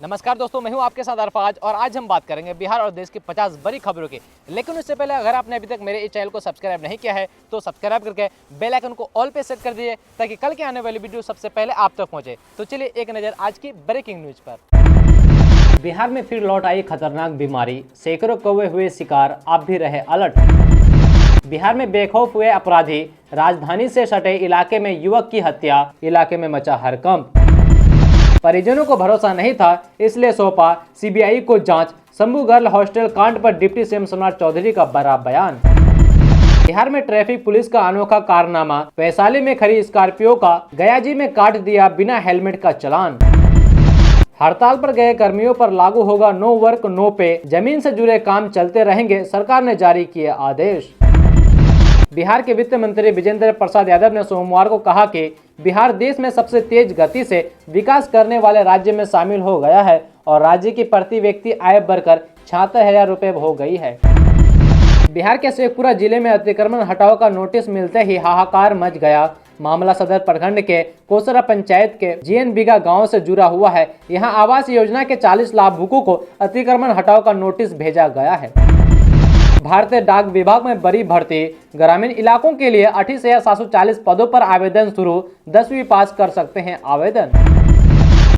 नमस्कार दोस्तों, मैं हूं आपके साथ अरफाज और आज हम बात करेंगे बिहार और देश की 50 बड़ी खबरों की। लेकिन उससे पहले अगर आपने अभी तक मेरे इस चैनल को सब्सक्राइब नहीं किया है तो सब्सक्राइब करके बेल आइकन को ऑल पे सेट कर दीजिए ताकि कल के आने वाली वीडियो सबसे पहले आप तक पहुंचे। तो चलिए एक नज़र आज की ब्रेकिंग न्यूज पर। बिहार में फिर लौट आई खतरनाक बीमारी, सैकड़ों कौवे हुए शिकार, आप भी रहे अलर्ट। बिहार में बेखौफ हुए अपराधी, राजधानी से सटे इलाके में युवक की हत्या, इलाके में मचा हड़कंप। परिजनों को भरोसा नहीं था इसलिए सौंपा सीबीआई को जांच, शंभू गर्ल हॉस्टल कांड पर डिप्टी सीएम सम्राट चौधरी का बड़ा बयान। बिहार में ट्रैफिक पुलिस का अनोखा कारनामा, वैशाली में खड़ी स्कॉर्पियो का गयाजी में काट दिया बिना हेलमेट का चालान। हड़ताल पर गए कर्मियों पर लागू होगा नो वर्क नो पे, जमीन से जुड़े काम चलते रहेंगे, सरकार ने जारी किए आदेश। बिहार के वित्त मंत्री विजेंद्र प्रसाद यादव ने सोमवार को कहा कि बिहार देश में सबसे तेज गति से विकास करने वाले राज्य में शामिल हो गया है और राज्य की प्रति व्यक्ति आय बढ़कर 76,000 रुपये हो गई है। बिहार के शेखपुरा जिले में अतिक्रमण हटाओ का नोटिस मिलते ही हाहाकार मच गया। मामला सदर प्रखंड के कोसरा पंचायत के जीएन बिगा गांव से जुड़ा हुआ है। यहां आवास योजना के 40 लाभुकों को अतिक्रमण हटाओ का नोटिस भेजा गया है। भारतीय डाक विभाग में बड़ी भर्ती, ग्रामीण इलाकों के लिए 28,740 पदों पर आवेदन शुरू, 10वीं पास कर सकते हैं आवेदन।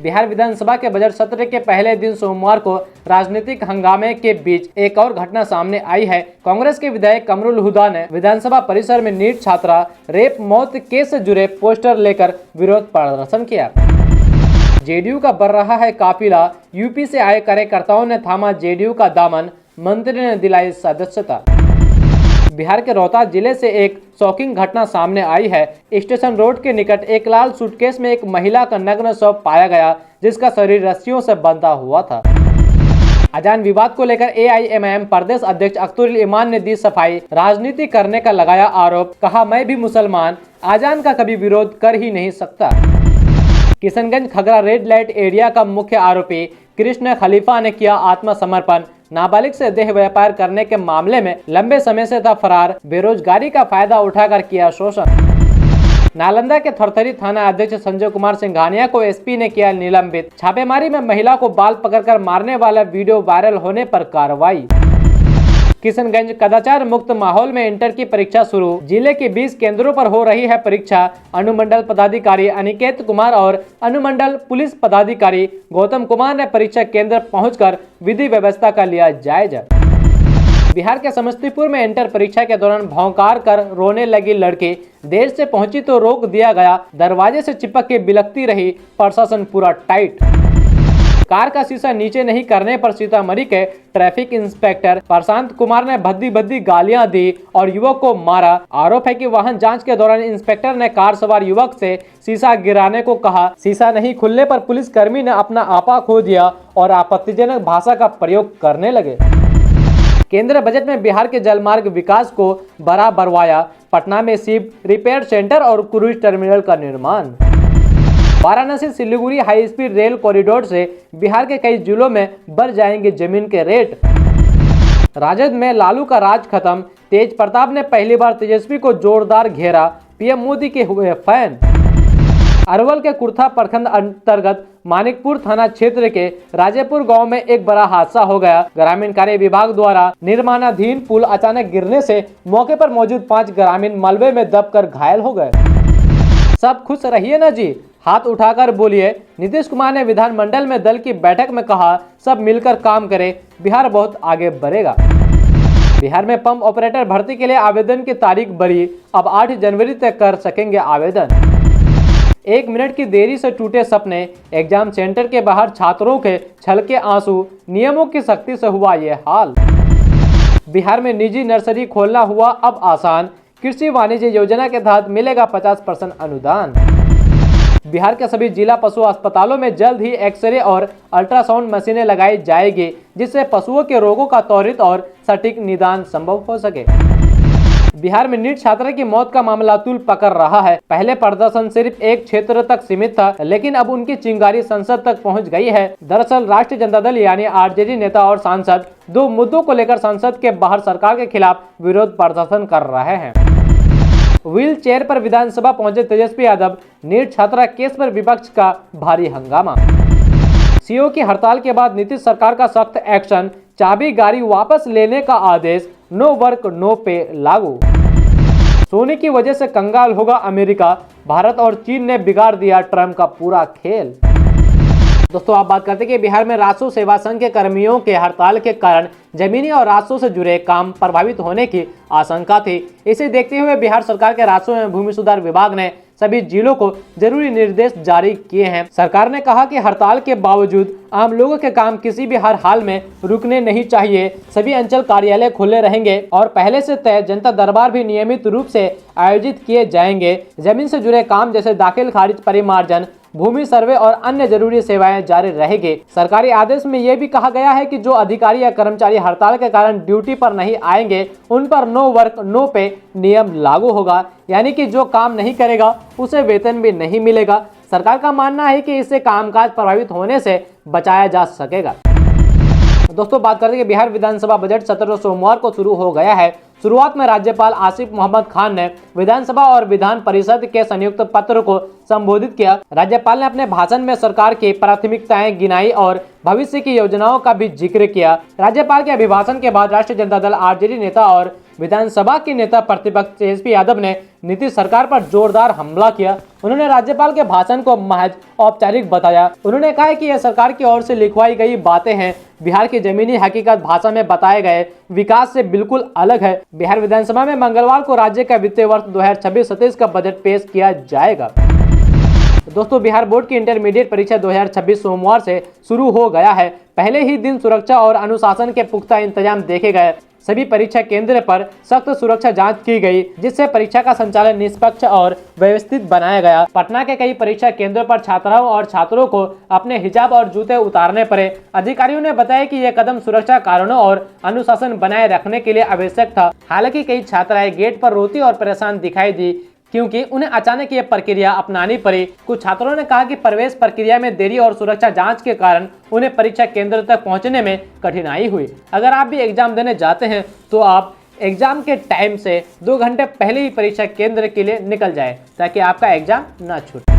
बिहार विधानसभा के बजट सत्र के पहले दिन सोमवार को राजनीतिक हंगामे के बीच एक और घटना सामने आई है। कांग्रेस के विधायक कमरुल हुदा ने विधानसभा परिसर में नीट छात्रा रेप मौत केस से जुड़े पोस्टर लेकर विरोध प्रदर्शन किया। जेडीयू का बढ़ रहा है काफिला, यूपी से आए कार्यकर्ताओं ने थामा जेडीयू का दामन, मंत्री ने दिलाई सदस्यता। बिहार के रोहतास जिले से एक शॉकिंग घटना सामने आई है। स्टेशन रोड के निकट एक लाल सूटकेस में एक महिला का नग्न शव पाया गया जिसका शरीर रस्सियों से बंधा हुआ था। अजान विवाद को लेकर एआईएमआईएम प्रदेश अध्यक्ष अख्तरुल इमान ने दी सफाई, राजनीति करने का लगाया आरोप, कहा मैं भी मुसलमान अजान का कभी विरोध कर ही नहीं सकता। Kishanganj Khagra red light area का मुख्य आरोपी कृष्ण खलीफा ने किया आत्मसमर्पण, नाबालिग से देह व्यापार करने के मामले में लंबे समय से था फरार, बेरोजगारी का फायदा उठाकर किया शोषण। नालंदा के थरथरी थाना अध्यक्ष संजय कुमार सिंघानिया को एसपी ने किया निलंबित, छापेमारी में महिला को बाल पकड़कर मारने वाला वीडियो वायरल होने पर कार्रवाई। किशनगंज कदाचार मुक्त माहौल में इंटर की परीक्षा शुरू, जिले के 20 केंद्रों पर हो रही है परीक्षा। अनुमंडल पदाधिकारी अनिकेत कुमार और अनुमंडल पुलिस पदाधिकारी गौतम कुमार ने परीक्षा केंद्र पहुंचकर विधि व्यवस्था का लिया जायजा। बिहार के समस्तीपुर में इंटर परीक्षा के दौरान भौंकार कर रोने लगी लड़की, देर से पहुंची तो रोक दिया गया, दरवाजे से चिपक के बिलखती रही, प्रशासन पूरा टाइट। कार का शीशा नीचे नहीं करने पर सीतामढ़ी के ट्रैफिक इंस्पेक्टर प्रशांत कुमार ने भद्दी भद्दी गालियां दी और युवक को मारा। आरोप है कि वाहन जांच के दौरान इंस्पेक्टर ने कार सवार युवक से शीशा गिराने को कहा। शीशा नहीं खुलने पर पुलिसकर्मी ने अपना आपा खो दिया और आपत्तिजनक भाषा का प्रयोग करने लगे। केंद्र बजट में बिहार के जलमार्ग विकास को बड़ा बढ़ाया, पटना में शिप रिपेयर सेंटर और क्रूज टर्मिनल का निर्माण। Varanasi Siliguri high speed rail corridor से बिहार के कई जिलों में बढ़ जाएंगे जमीन के रेट। राजद में लालू का राज खत्म, तेज प्रताप ने पहली बार तेजस्वी को जोरदार घेरा, पीएम मोदी के हुए फैन। अरवल के कुर्था प्रखंड अंतर्गत मानिकपुर थाना क्षेत्र के राजेपुर गांव में एक बड़ा हादसा हो गया। ग्रामीण कार्य विभाग द्वारा निर्माणाधीन पुल अचानक गिरने से मौके पर मौजूद 5 ग्रामीण मलबे में दबकर घायल हो गए। सब खुश रहिए ना जी, हाथ उठाकर बोलिए। नीतीश कुमार ने विधानमंडल में दल की बैठक में कहा सब मिलकर काम करें, बिहार बहुत आगे बढ़ेगा। बिहार में पंप ऑपरेटर भर्ती के लिए आवेदन की तारीख बढ़ी, अब 8 जनवरी तक कर सकेंगे आवेदन। 1 मिनट की देरी से टूटे सपने, एग्जाम सेंटर के बाहर छात्रों के छलके आंसू, नियमों की सख्ती से हुआ ये हाल। बिहार में निजी नर्सरी खोलना हुआ अब आसान, कृषि वाणिज्य योजना के तहत मिलेगा 50% अनुदान। बिहार के सभी जिला पशु अस्पतालों में जल्द ही एक्सरे और अल्ट्रासाउंड मशीनें लगाई जाएगी जिससे पशुओं के रोगों का त्वरित और सटीक निदान संभव हो सके। बिहार में नीट छात्रा की मौत का मामला तूल पकड़ रहा है। पहले प्रदर्शन सिर्फ एक क्षेत्र तक सीमित था, लेकिन अब उनकी चिंगारी संसद तक पहुंच गई है। दरअसल राष्ट्रीय जनता दल यानी आरजेडी नेता और सांसद 2 मुद्दों को लेकर संसद के बाहर सरकार के खिलाफ विरोध प्रदर्शन कर रहे हैं। व्हील चेयर पर विधानसभा पहुंचे तेजस्वी यादव, नीट छात्रा केस पर विपक्ष का भारी हंगामा। सीओ की हड़ताल के बाद नीतीश सरकार का सख्त एक्शन, चाबी गाड़ी वापस लेने का आदेश, नो वर्क नो पे लागू। सोने की वजह से कंगाल होगा अमेरिका, भारत और चीन ने बिगाड़ दिया ट्रम्प का पूरा खेल। दोस्तों आप बात करते हैं कि बिहार में राजस्व सेवा संघ के कर्मियों के हड़ताल के कारण जमीनी और राजस्व से जुड़े काम प्रभावित होने की आशंका थी। इसे देखते हुए बिहार सरकार के राजस्व एवं भूमि सुधार विभाग ने सभी जिलों को जरूरी निर्देश जारी किए हैं। सरकार ने कहा कि हड़ताल के बावजूद आम लोगों के काम किसी भी हर हाल में रुकने नहीं चाहिए। सभी अंचल कार्यालय खुले रहेंगे और पहले से तय जनता दरबार भी नियमित रूप से आयोजित किए जाएंगे। जमीन से जुड़े काम जैसे दाखिल खारिज, परिमार्जन, भूमि सर्वे और अन्य जरूरी सेवाएं जारी रहेगी। सरकारी आदेश में यह भी कहा गया है कि जो अधिकारी या कर्मचारी हड़ताल के कारण ड्यूटी पर नहीं आएंगे उन पर नो वर्क नो पे नियम लागू होगा, यानी कि जो काम नहीं करेगा उसे वेतन भी नहीं मिलेगा। सरकार का मानना है कि इससे कामकाज प्रभावित होने से बचाया जा सकेगा। दोस्तों बात करते हैं कि बिहार विधानसभा बजट सत्र सोमवार को शुरू हो गया है। शुरुआत में राज्यपाल आसिफ मोहम्मद खान ने विधानसभा और विधान परिषद के संयुक्त पत्र को संबोधित किया। राज्यपाल ने अपने भाषण में सरकार की प्राथमिकताएं गिनाई और भविष्य की योजनाओं का भी जिक्र किया। राज्यपाल के अभिभाषण के बाद राष्ट्रीय जनता दल आरजेडी नेता और विधानसभा के नेता प्रतिपक्ष तेजस्वी यादव ने नीतीश सरकार पर जोरदार हमला किया। उन्होंने राज्यपाल के भाषण को महज औपचारिक बताया। उन्होंने कहा कि यह सरकार की ओर से लिखवाई गई बातें हैं। बिहार की जमीनी हकीकत भाषा में बताए गए विकास से बिल्कुल अलग है। बिहार विधानसभा में मंगलवार को राज्य का वित्तीय वर्ष 2026-27 का बजट पेश किया जाएगा। दोस्तों बिहार बोर्ड की इंटरमीडिएट परीक्षा 2026 सोमवार से शुरू हो गया है। पहले ही दिन सुरक्षा और अनुशासन के पुख्ता इंतजाम देखे गए। सभी परीक्षा केंद्र पर सख्त सुरक्षा जांच की गई, जिससे परीक्षा का संचालन निष्पक्ष और व्यवस्थित बनाया गया। पटना के कई परीक्षा केंद्रों पर छात्राओं और छात्रों को अपने हिजाब और जूते उतारने पड़े। अधिकारियों ने बताया कि यह कदम सुरक्षा कारणों और अनुशासन बनाए रखने के लिए आवश्यक था। हालांकि कई छात्राएं गेट पर रोती और परेशान दिखाई दी क्योंकि उन्हें अचानक ये प्रक्रिया अपनानी पड़ी। कुछ छात्रों ने कहा कि प्रवेश प्रक्रिया में देरी और सुरक्षा जांच के कारण उन्हें परीक्षा केंद्र तक पहुंचने में कठिनाई हुई। अगर आप भी एग्जाम देने जाते हैं तो आप एग्जाम के टाइम से 2 घंटे पहले ही परीक्षा केंद्र के लिए निकल जाए ताकि आपका एग्जाम ना छूटे।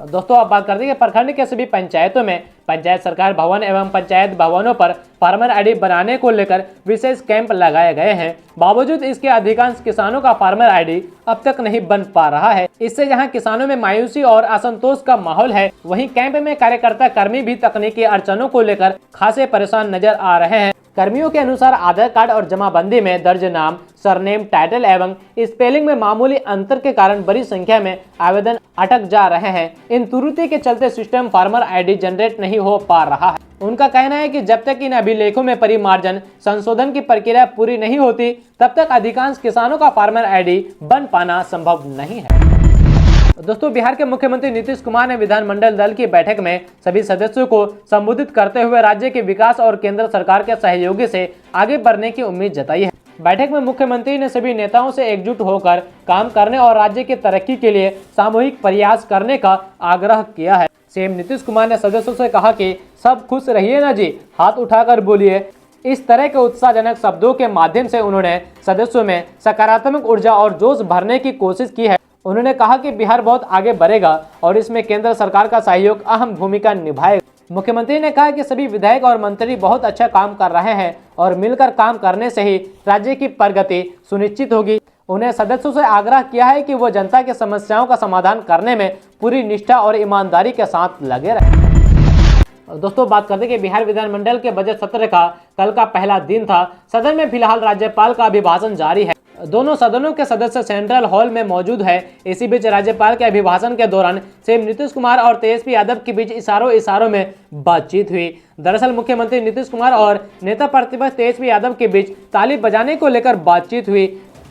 दोस्तों अब बात करते हैं कि प्रखंड के सभी पंचायतों में पंचायत सरकार भवन एवं पंचायत भवनों पर फार्मर आईडी बनाने को लेकर विशेष कैंप लगाए गए हैं। बावजूद इसके अधिकांश किसानों का फार्मर आईडी अब तक नहीं बन पा रहा है। इससे जहां किसानों में मायूसी और असंतोष का माहौल है, वहीं कैंप में कार्यकर्ता कर्मी भी तकनीकी अड़चनों को लेकर खासे परेशान नजर आ रहे हैं। कर्मियों के अनुसार आधार कार्ड और जमाबंदी में दर्ज नाम, सरनेम, टाइटल एवं स्पेलिंग में मामूली अंतर के कारण बड़ी संख्या में आवेदन अटक जा रहे हैं। इन त्रुटि के चलते सिस्टम फार्मर आईडी जनरेट नहीं हो पा रहा है। उनका कहना है कि जब तक इन अभिलेखों में परिमार्जन संशोधन की प्रक्रिया पूरी नहीं होती, तब तक अधिकांश किसानों का फार्मर आईडी बन पाना संभव नहीं है। दोस्तों बिहार के मुख्यमंत्री नीतीश कुमार ने विधानमंडल दल की बैठक में सभी सदस्यों को संबोधित करते हुए राज्य के विकास और केंद्र सरकार के सहयोगी से आगे बढ़ने की उम्मीद जताई है। बैठक में मुख्यमंत्री ने सभी नेताओं से एकजुट होकर काम करने और राज्य की तरक्की के लिए सामूहिक प्रयास करने का आग्रह किया है। सीएम नीतीश कुमार ने सदस्यों से कहा कि सब खुश रहिए ना जी, हाथ उठाकर बोलिए। इस तरह के उत्साहजनक शब्दों के माध्यम से उन्होंने सदस्यों में सकारात्मक ऊर्जा और जोश भरने की कोशिश की है। उन्होंने कहा कि बिहार बहुत आगे बढ़ेगा और इसमें केंद्र सरकार का सहयोग अहम भूमिका निभाएगा। मुख्यमंत्री ने कहा कि सभी विधायक और मंत्री बहुत अच्छा काम कर रहे हैं और मिलकर काम करने से ही राज्य की प्रगति सुनिश्चित होगी। उन्हें सदस्यों से आग्रह किया है कि वो जनता की समस्याओं का समाधान करने में पूरी निष्ठा और ईमानदारी के साथ लगे रहें। दोस्तों बात करते हैं कि बिहार विधानमंडल के बजट सत्र का कल का पहला दिन था। सदन में फिलहाल राज्यपाल का अभिभाषण जारी है। दोनों सदनों के सदस्य सेंट्रल हॉल में मौजूद है। इसी बीच राज्यपाल के अभिभाषण के दौरान सीएम नीतीश कुमार और तेजस्वी यादव के बीच इशारों में बातचीत हुई। दरअसल मुख्यमंत्री नीतीश कुमार और नेता प्रतिपक्ष तेजस्वी यादव के बीच ताली बजाने को लेकर बातचीत हुई।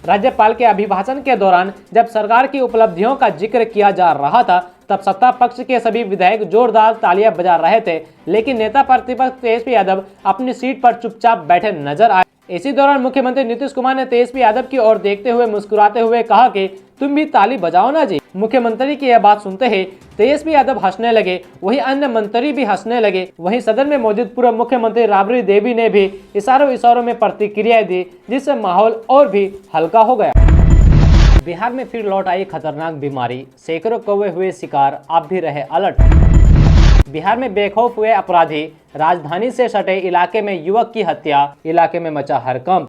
राज्यपाल के अभिभाषण के दौरान जब सरकार की उपलब्धियों का जिक्र किया जा रहा था, तब सत्ता पक्ष के सभी विधायक जोरदार तालियां बजा रहे थे, लेकिन नेता प्रतिपक्ष तेजस्वी यादव अपनी सीट पर चुपचाप बैठे नजर आए। इसी दौरान मुख्यमंत्री नीतीश कुमार ने तेजस्वी यादव की ओर देखते हुए मुस्कुराते हुए कहा कि तुम भी ताली बजाओ ना जी। मुख्यमंत्री की यह बात सुनते ही तेजस्वी यादव हंसने लगे, वहीं अन्य मंत्री भी हंसने लगे। वहीं सदन में मौजूद पूर्व मुख्यमंत्री राबड़ी देवी ने भी इशारों में प्रतिक्रिया दी, जिससे माहौल और भी हल्का हो गया। बिहार में फिर लौट आई खतरनाक बीमारी, सैकड़ों कौवे हुए शिकार, आप भी रहे अलर्ट। बिहार में बेखौफ हुए अपराधी, राजधानी से सटे इलाके में युवक की हत्या, इलाके में मचा हड़कंप।